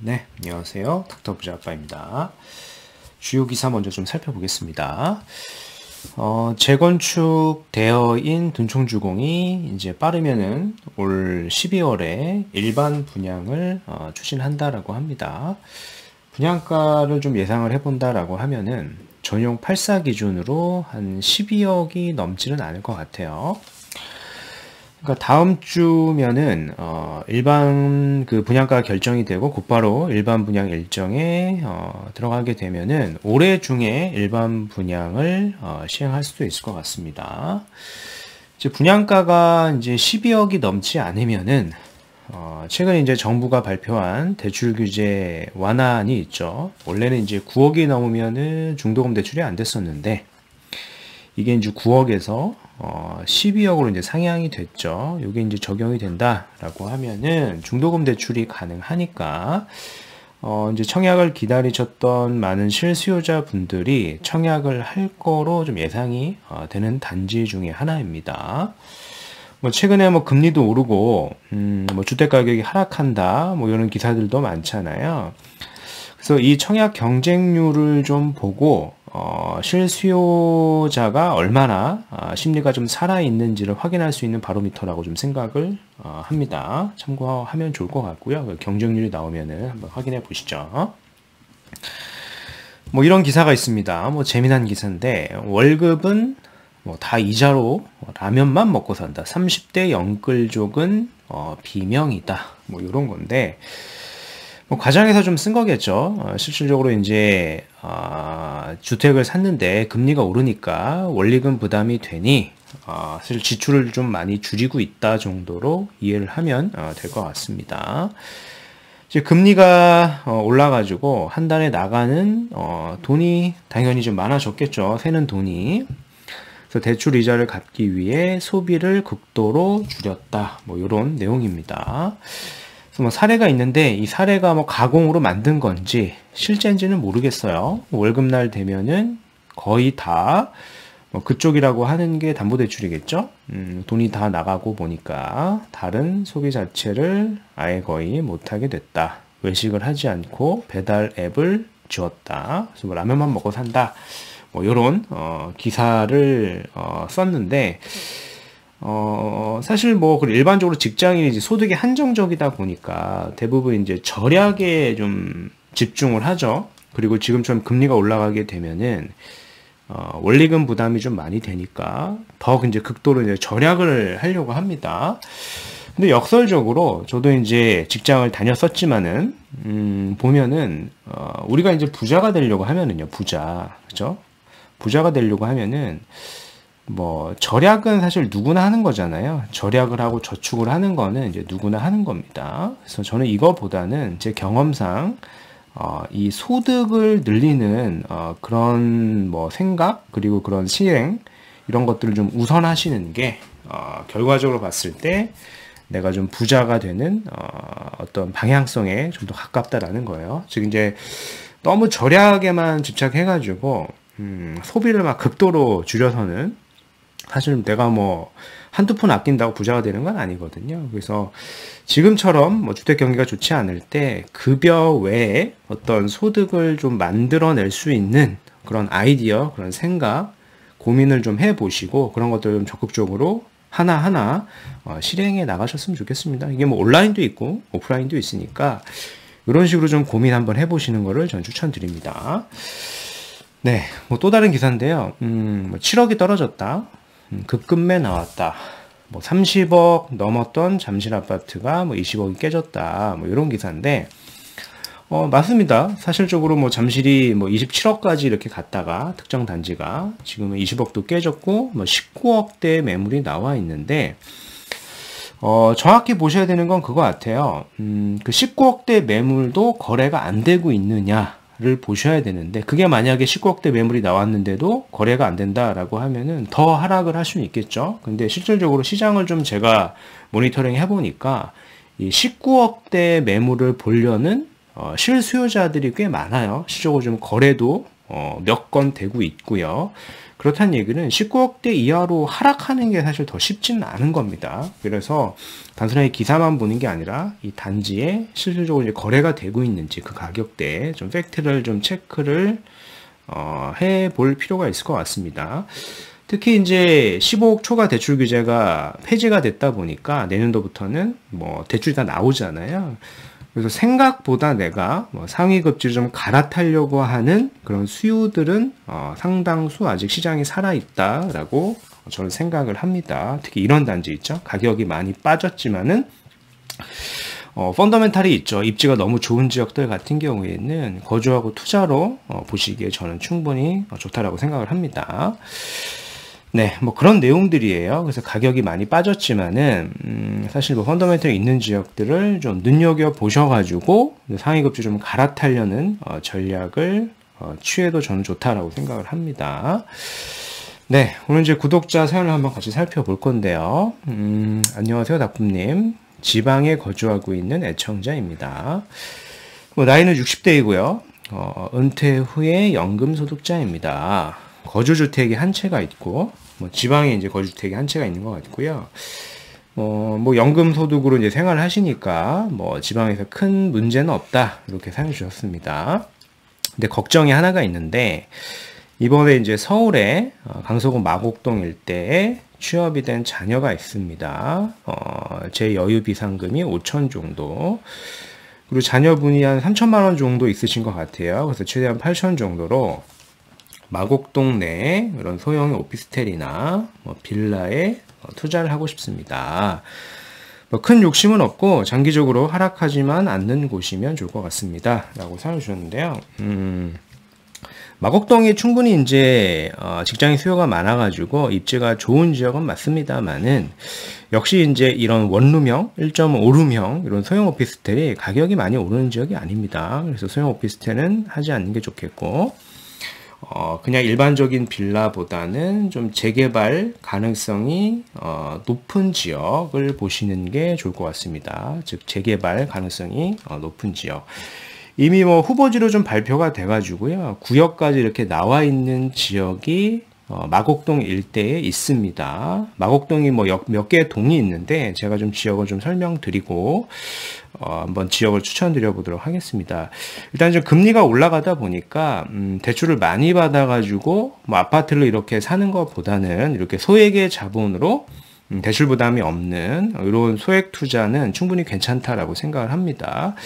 네, 안녕하세요. 닥터 부자 아빠입니다. 주요 기사 먼저 좀 살펴보겠습니다. 재건축 대여인 둔촌주공이 이제 빠르면은 올 12월에 일반 분양을 추진한다라고 합니다. 분양가를 좀 예상을 해본다라고 하면은 전용 8사 기준으로 한 12억이 넘지는 않을 것 같아요. 그러니까 다음 주면은 일반 그 분양가 결정이 되고 곧바로 일반 분양 일정에 들어가게 되면은 올해 중에 일반 분양을 시행할 수도 있을 것 같습니다. 이제 분양가가 이제 12억이 넘지 않으면은 최근에 이제 정부가 발표한 대출 규제 완화안이 있죠. 원래는 이제 9억이 넘으면은 중도금 대출이 안 됐었는데 이게 이제 9억에서 12억으로 이제 상향이 됐죠. 이게 이제 적용이 된다라고 하면은 중도금 대출이 가능하니까 이제 청약을 기다리셨던 많은 실수요자 분들이 청약을 할 거로 좀 예상이 되는 단지 중에 하나입니다. 뭐 최근에 뭐 금리도 오르고 뭐 주택 가격이 하락한다 뭐 이런 기사들도 많잖아요. 그래서 이 청약 경쟁률을 좀 보고 실수요자가 얼마나 심리가 좀 살아있는지를 확인할 수 있는 바로미터라고 좀 생각을 합니다. 참고하면 좋을 것 같고요. 경쟁률이 나오면은 한번 확인해 보시죠. 뭐 이런 기사가 있습니다. 뭐 재미난 기사인데 월급은 뭐 다 이자로 라면만 먹고 산다. 30대 영끌족은 비명이다. 뭐 이런 건데 뭐 과장해서 좀 쓴 거겠죠. 실질적으로 이제 주택을 샀는데 금리가 오르니까 원리금 부담이 되니 사실 지출을 좀 많이 줄이고 있다 정도로 이해를 하면 될 것 같습니다. 이제 금리가 올라가지고 한 달에 나가는 돈이 당연히 좀 많아졌겠죠. 새는 돈이. 그래서 대출 이자를 갚기 위해 소비를 극도로 줄였다. 뭐 이런 내용입니다. 뭐 사례가 있는데 이 사례가 뭐 가공으로 만든 건지 실제인지는 모르겠어요. 월급날 되면은 거의 다 뭐 그쪽이라고 하는 게 담보대출이겠죠. 돈이 다 나가고 보니까 다른 소비 자체를 아예 거의 못하게 됐다. 외식을 하지 않고 배달 앱을 지웠다. 그래서 뭐 라면만 먹고 산다. 뭐 이런 기사를 썼는데. 사실 뭐, 일반적으로 직장인이 이제 소득이 한정적이다 보니까 대부분 이제 절약에 좀 집중을 하죠. 그리고 지금처럼 금리가 올라가게 되면은, 원리금 부담이 좀 많이 되니까 더 이제 극도로 이제 절약을 하려고 합니다. 근데 역설적으로 저도 이제 직장을 다녔었지만은, 보면은, 우리가 이제 부자가 되려고 하면은요, 그죠? 부자가 되려고 하면은, 뭐 절약은 사실 누구나 하는 거잖아요. 절약을 하고 저축을 하는 거는 이제 누구나 하는 겁니다. 그래서 저는 이거보다는 제 경험상 이 소득을 늘리는 그런 뭐 생각 그리고 그런 시행 이런 것들을 좀 우선하시는 게 결과적으로 봤을 때 내가 좀 부자가 되는 어떤 방향성에 좀 더 가깝다라는 거예요. 즉 이제 너무 절약에만 집착해가지고 소비를 막 극도로 줄여서는 사실 내가 뭐 한두 푼 아낀다고 부자가 되는 건 아니거든요. 그래서 지금처럼 뭐 주택 경기가 좋지 않을 때 급여 외에 어떤 소득을 좀 만들어낼 수 있는 그런 아이디어, 그런 생각, 고민을 좀 해보시고 그런 것들을 좀 적극적으로 하나하나 실행해 나가셨으면 좋겠습니다. 이게 뭐 온라인도 있고 오프라인도 있으니까 이런 식으로 좀 고민 한번 해보시는 거를 전 추천드립니다. 네, 뭐 또 다른 기사인데요. 뭐 7억이 떨어졌다. 급급매 나왔다. 뭐 30억 넘었던 잠실 아파트가 뭐 20억이 깨졌다. 뭐 이런 기사인데, 맞습니다. 사실적으로 뭐 잠실이 뭐 27억까지 이렇게 갔다가 특정 단지가 지금은 20억도 깨졌고, 뭐 19억대 매물이 나와 있는데, 정확히 보셔야 되는 건 그거 같아요. 그 19억대 매물도 거래가 안 되고 있느냐. 를 보셔야 되는데 그게 만약에 19억대 매물이 나왔는데도 거래가 안 된다라고 하면은 더 하락을 할 수는 있겠죠. 근데 실질적으로 시장을 좀 제가 모니터링 해보니까 이 19억대 매물을 보려는 실수요자들이 꽤 많아요. 실질적으로 좀 거래도 몇 건 되고 있고요. 그렇다는 얘기는 19억대 이하로 하락하는 게 사실 더 쉽지는 않은 겁니다. 그래서 단순하게 기사만 보는 게 아니라 이 단지에 실질적으로 이제 거래가 되고 있는지 그 가격대에 좀 팩트를 좀 체크를 해볼 필요가 있을 것 같습니다. 특히 이제 15억 초과 대출 규제가 폐지가 됐다 보니까 내년도부터는 뭐 대출이 다 나오잖아요. 그래서 생각보다 내가 뭐 상위급지를 좀 갈아타려고 하는 그런 수요들은 상당수 아직 시장이 살아있다라고 저는 생각을 합니다. 특히 이런 단지 있죠. 가격이 많이 빠졌지만은 펀더멘탈이 있죠. 입지가 너무 좋은 지역들 같은 경우에는 거주하고 투자로 보시기에 저는 충분히 좋다라고 생각을 합니다. 네, 뭐 그런 내용들이에요. 그래서 가격이 많이 빠졌지만은 사실 뭐 펀더멘털이 있는 지역들을 좀 눈여겨 보셔가지고 상위급지 좀 갈아타려는 전략을 취해도 저는 좋다라고 생각을 합니다. 네, 오늘 이제 구독자 사연을 한번 같이 살펴볼 건데요. 안녕하세요, 닥품님. 지방에 거주하고 있는 애청자입니다. 뭐 나이는 60대이고요. 은퇴 후에 연금소득자입니다. 거주주택이 한 채가 있고, 뭐 지방에 이제 거주주택이 한 채가 있는 것 같고요. 뭐 연금소득으로 이제 생활을 하시니까 뭐 지방에서 큰 문제는 없다 이렇게 사연 주셨습니다. 근데 걱정이 하나가 있는데 이번에 이제 서울에 강서구 마곡동 일대에 취업이 된 자녀가 있습니다. 제 여유 비상금이 5천 정도. 그리고 자녀분이 한 3천만 원 정도 있으신 것 같아요. 그래서 최대한 8천 정도로 마곡동 내에 이런 소형의 오피스텔이나 뭐 빌라에 투자를 하고 싶습니다. 뭐 큰 욕심은 없고 장기적으로 하락하지만 않는 곳이면 좋을 것 같습니다. 라고 사연 주셨는데요. 마곡동이 충분히 이제 직장인 수요가 많아가지고 입지가 좋은 지역은 맞습니다만은 역시 이제 이런 원룸형, 1.5룸형 이런 소형 오피스텔이 가격이 많이 오르는 지역이 아닙니다. 그래서 소형 오피스텔은 하지 않는 게 좋겠고 그냥 일반적인 빌라보다는 좀 재개발 가능성이 높은 지역을 보시는 게 좋을 것 같습니다. 즉 재개발 가능성이 높은 지역. 이미 뭐 후보지로 좀 발표가 돼가지고요. 구역까지 이렇게 나와 있는 지역이 마곡동 일대에 있습니다. 마곡동이 뭐 몇 개의 동이 있는데 제가 좀 지역을 좀 설명드리고 한번 지역을 추천드려 보도록 하겠습니다. 일단 좀 금리가 올라가다 보니까 대출을 많이 받아가지고 뭐 아파트를 이렇게 사는 것보다는 이렇게 소액의 자본으로 대출 부담이 없는 이런 소액 투자는 충분히 괜찮다라고 생각을 합니다.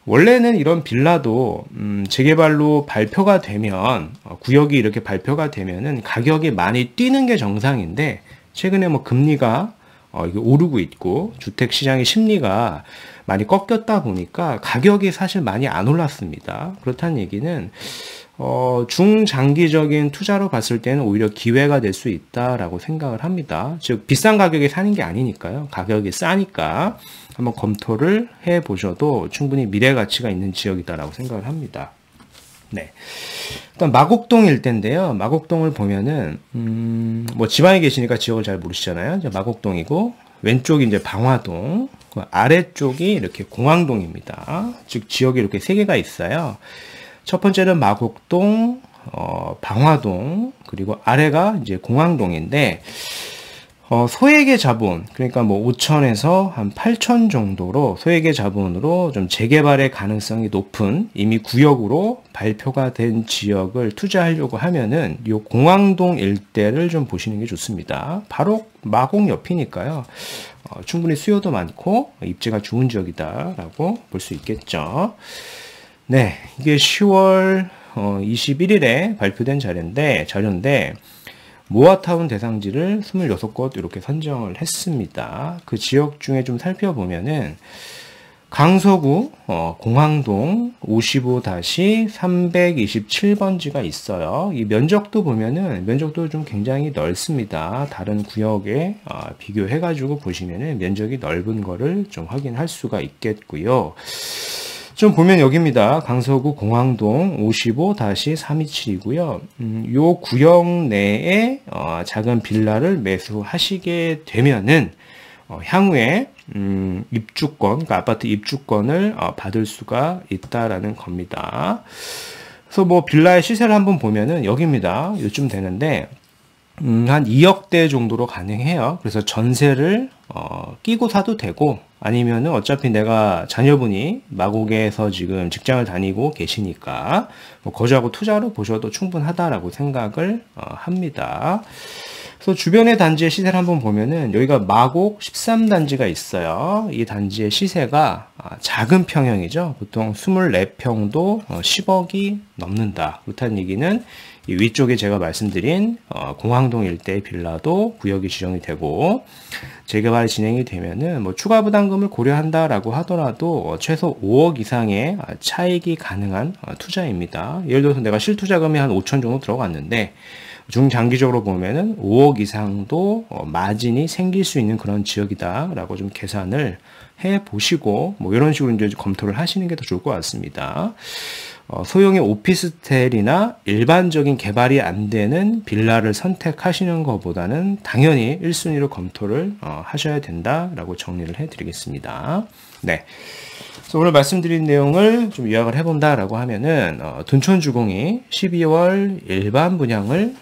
원래는 이런 빌라도 재개발로 발표가 되면 구역이 이렇게 발표가 되면은 가격이 많이 뛰는 게 정상인데 최근에 뭐 금리가 이게 오르고 있고 주택 시장의 심리가 많이 꺾였다 보니까 가격이 사실 많이 안 올랐습니다. 그렇다는 얘기는 중장기적인 투자로 봤을 때는 오히려 기회가 될 수 있다라고 생각을 합니다. 즉 비싼 가격에 사는 게 아니니까요. 가격이 싸니까 한번 검토를 해 보셔도 충분히 미래 가치가 있는 지역이다라고 생각을 합니다. 네. 일단 마곡동 일대인데요. 마곡동을 보면은 뭐 지방에 계시니까 지역을 잘 모르시잖아요. 이제 마곡동이고 왼쪽이 이제 방화동, 그 아래쪽이 이렇게 공항동입니다. 즉 지역이 이렇게 세 개가 있어요. 첫 번째는 마곡동, 방화동, 그리고 아래가 이제 공항동인데 소액의 자본, 그러니까 뭐 5천에서 한 8천 정도로 소액의 자본으로 좀 재개발의 가능성이 높은 이미 구역으로 발표가 된 지역을 투자하려고 하면은 이 공항동 일대를 좀 보시는 게 좋습니다. 바로 마곡 옆이니까요. 충분히 수요도 많고 입지가 좋은 지역이다라고 볼 수 있겠죠. 네, 이게 10월 21일에 발표된 자료인데 모아타운 대상지를 26곳 이렇게 선정을 했습니다. 그 지역 중에 좀 살펴보면은 강서구 공항동 55-327번지가 있어요. 이 면적도 보면은 면적도 좀 굉장히 넓습니다. 다른 구역에 비교해가지고 보시면은 면적이 넓은 거를 좀 확인할 수가 있겠고요. 좀 보면 여기입니다. 강서구 공항동 55-327이고요. 요 구역 내에 작은 빌라를 매수하시게 되면은 향후에 입주권, 그러니까 아파트 입주권을 받을 수가 있다라는 겁니다. 그래서 뭐 빌라의 시세를 한번 보면은 여기입니다. 요쯤 되는데 한 2억대 정도로 가능해요. 그래서 전세를 끼고 사도 되고, 아니면은 어차피 내가 자녀분이 마곡에서 지금 직장을 다니고 계시니까 뭐 거주하고 투자로 보셔도 충분하다라고 생각을 합니다. 그래서 주변의 단지의 시세를 한번 보면은 여기가 마곡 13단지가 있어요. 이 단지의 시세가 작은 평형이죠. 보통 24평도 10억이 넘는다. 그렇다는 얘기는 이 위쪽에 제가 말씀드린 공항동 일대의 빌라도 구역이 지정이 되고, 재개발이 진행이 되면은 뭐 추가 부담금을 고려한다라고 하더라도 최소 5억 이상의 차익이 가능한 투자입니다. 예를 들어서 내가 실투자금이 한 5천 정도 들어갔는데 중장기적으로 보면은 5억 이상도 마진이 생길 수 있는 그런 지역이다라고 좀 계산을 해 보시고 뭐 이런 식으로 이제 검토를 하시는 게 더 좋을 것 같습니다. 소형의 오피스텔이나 일반적인 개발이 안 되는 빌라를 선택하시는 것보다는 당연히 1순위로 검토를 하셔야 된다라고 정리를 해드리겠습니다. 네. 그래서 오늘 말씀드린 내용을 좀 요약을 해본다라고 하면은 둔촌주공이 12월 일반 분양을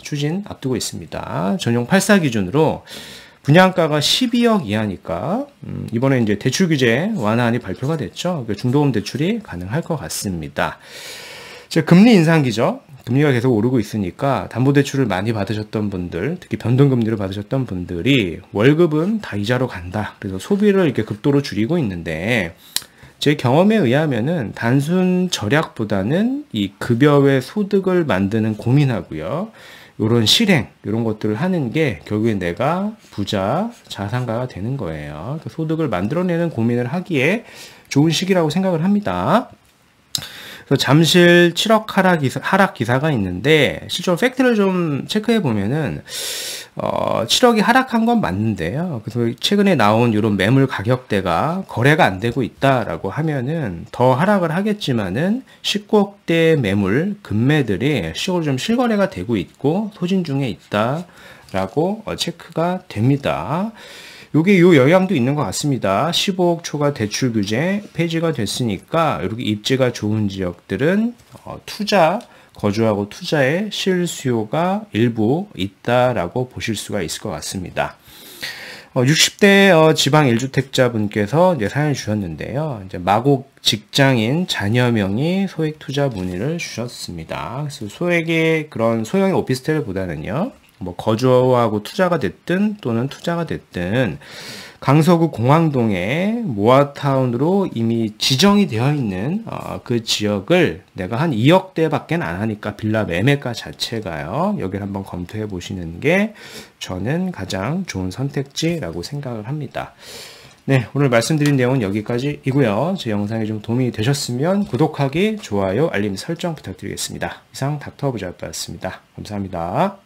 추진 앞두고 있습니다. 전용 8사 기준으로 분양가가 12억 이하니까 이번에 이제 대출 규제 완화안이 발표가 됐죠. 중도금 대출이 가능할 것 같습니다. 금리 인상기죠. 금리가 계속 오르고 있으니까 담보대출을 많이 받으셨던 분들, 특히 변동금리를 받으셨던 분들이 월급은 다 이자로 간다. 그래서 소비를 이렇게 극도로 줄이고 있는데, 제 경험에 의하면은 단순 절약보다는 이 급여 외 소득을 만드는 고민하고요. 이런 실행, 이런 것들을 하는 게 결국엔 내가 부자, 자산가가 되는 거예요. 소득을 만들어내는 고민을 하기에 좋은 시기라고 생각을 합니다. 그래서 잠실 7억 하락 기사가 있는데, 실제로 팩트를 좀 체크해 보면은 7억이 하락한 건 맞는데요. 그래서 최근에 나온 이런 매물 가격대가 거래가 안 되고 있다라고 하면은 더 하락을 하겠지만은 19억대 매물 금매들이 실제로 좀 실거래가 되고 있고 소진 중에 있다라고 체크가 됩니다. 요게 요 영향도 있는 것 같습니다. 15억 초과 대출 규제 폐지가 됐으니까 이렇게 입지가 좋은 지역들은 거주하고 투자에 실수요가 일부 있다라고 보실 수가 있을 것 같습니다. 60대 지방 1주택자 분께서 이제 사연을 주셨는데요. 이제 마곡 직장인 자녀명의 소액 투자 문의를 주셨습니다. 그래서 소액의 그런 소형의 오피스텔보다는요, 뭐 거주하고 투자가 됐든 또는 투자가 됐든 강서구 공항동에 모아타운으로 이미 지정이 되어 있는 그 지역을 내가 한 2억대밖에 안 하니까 빌라 매매가 자체가요, 여기를 한번 검토해 보시는 게 저는 가장 좋은 선택지라고 생각을 합니다. 네, 오늘 말씀드린 내용은 여기까지이고요. 제 영상이 좀 도움이 되셨으면 구독하기, 좋아요, 알림 설정 부탁드리겠습니다. 이상 닥터 부자였습니다. 감사합니다.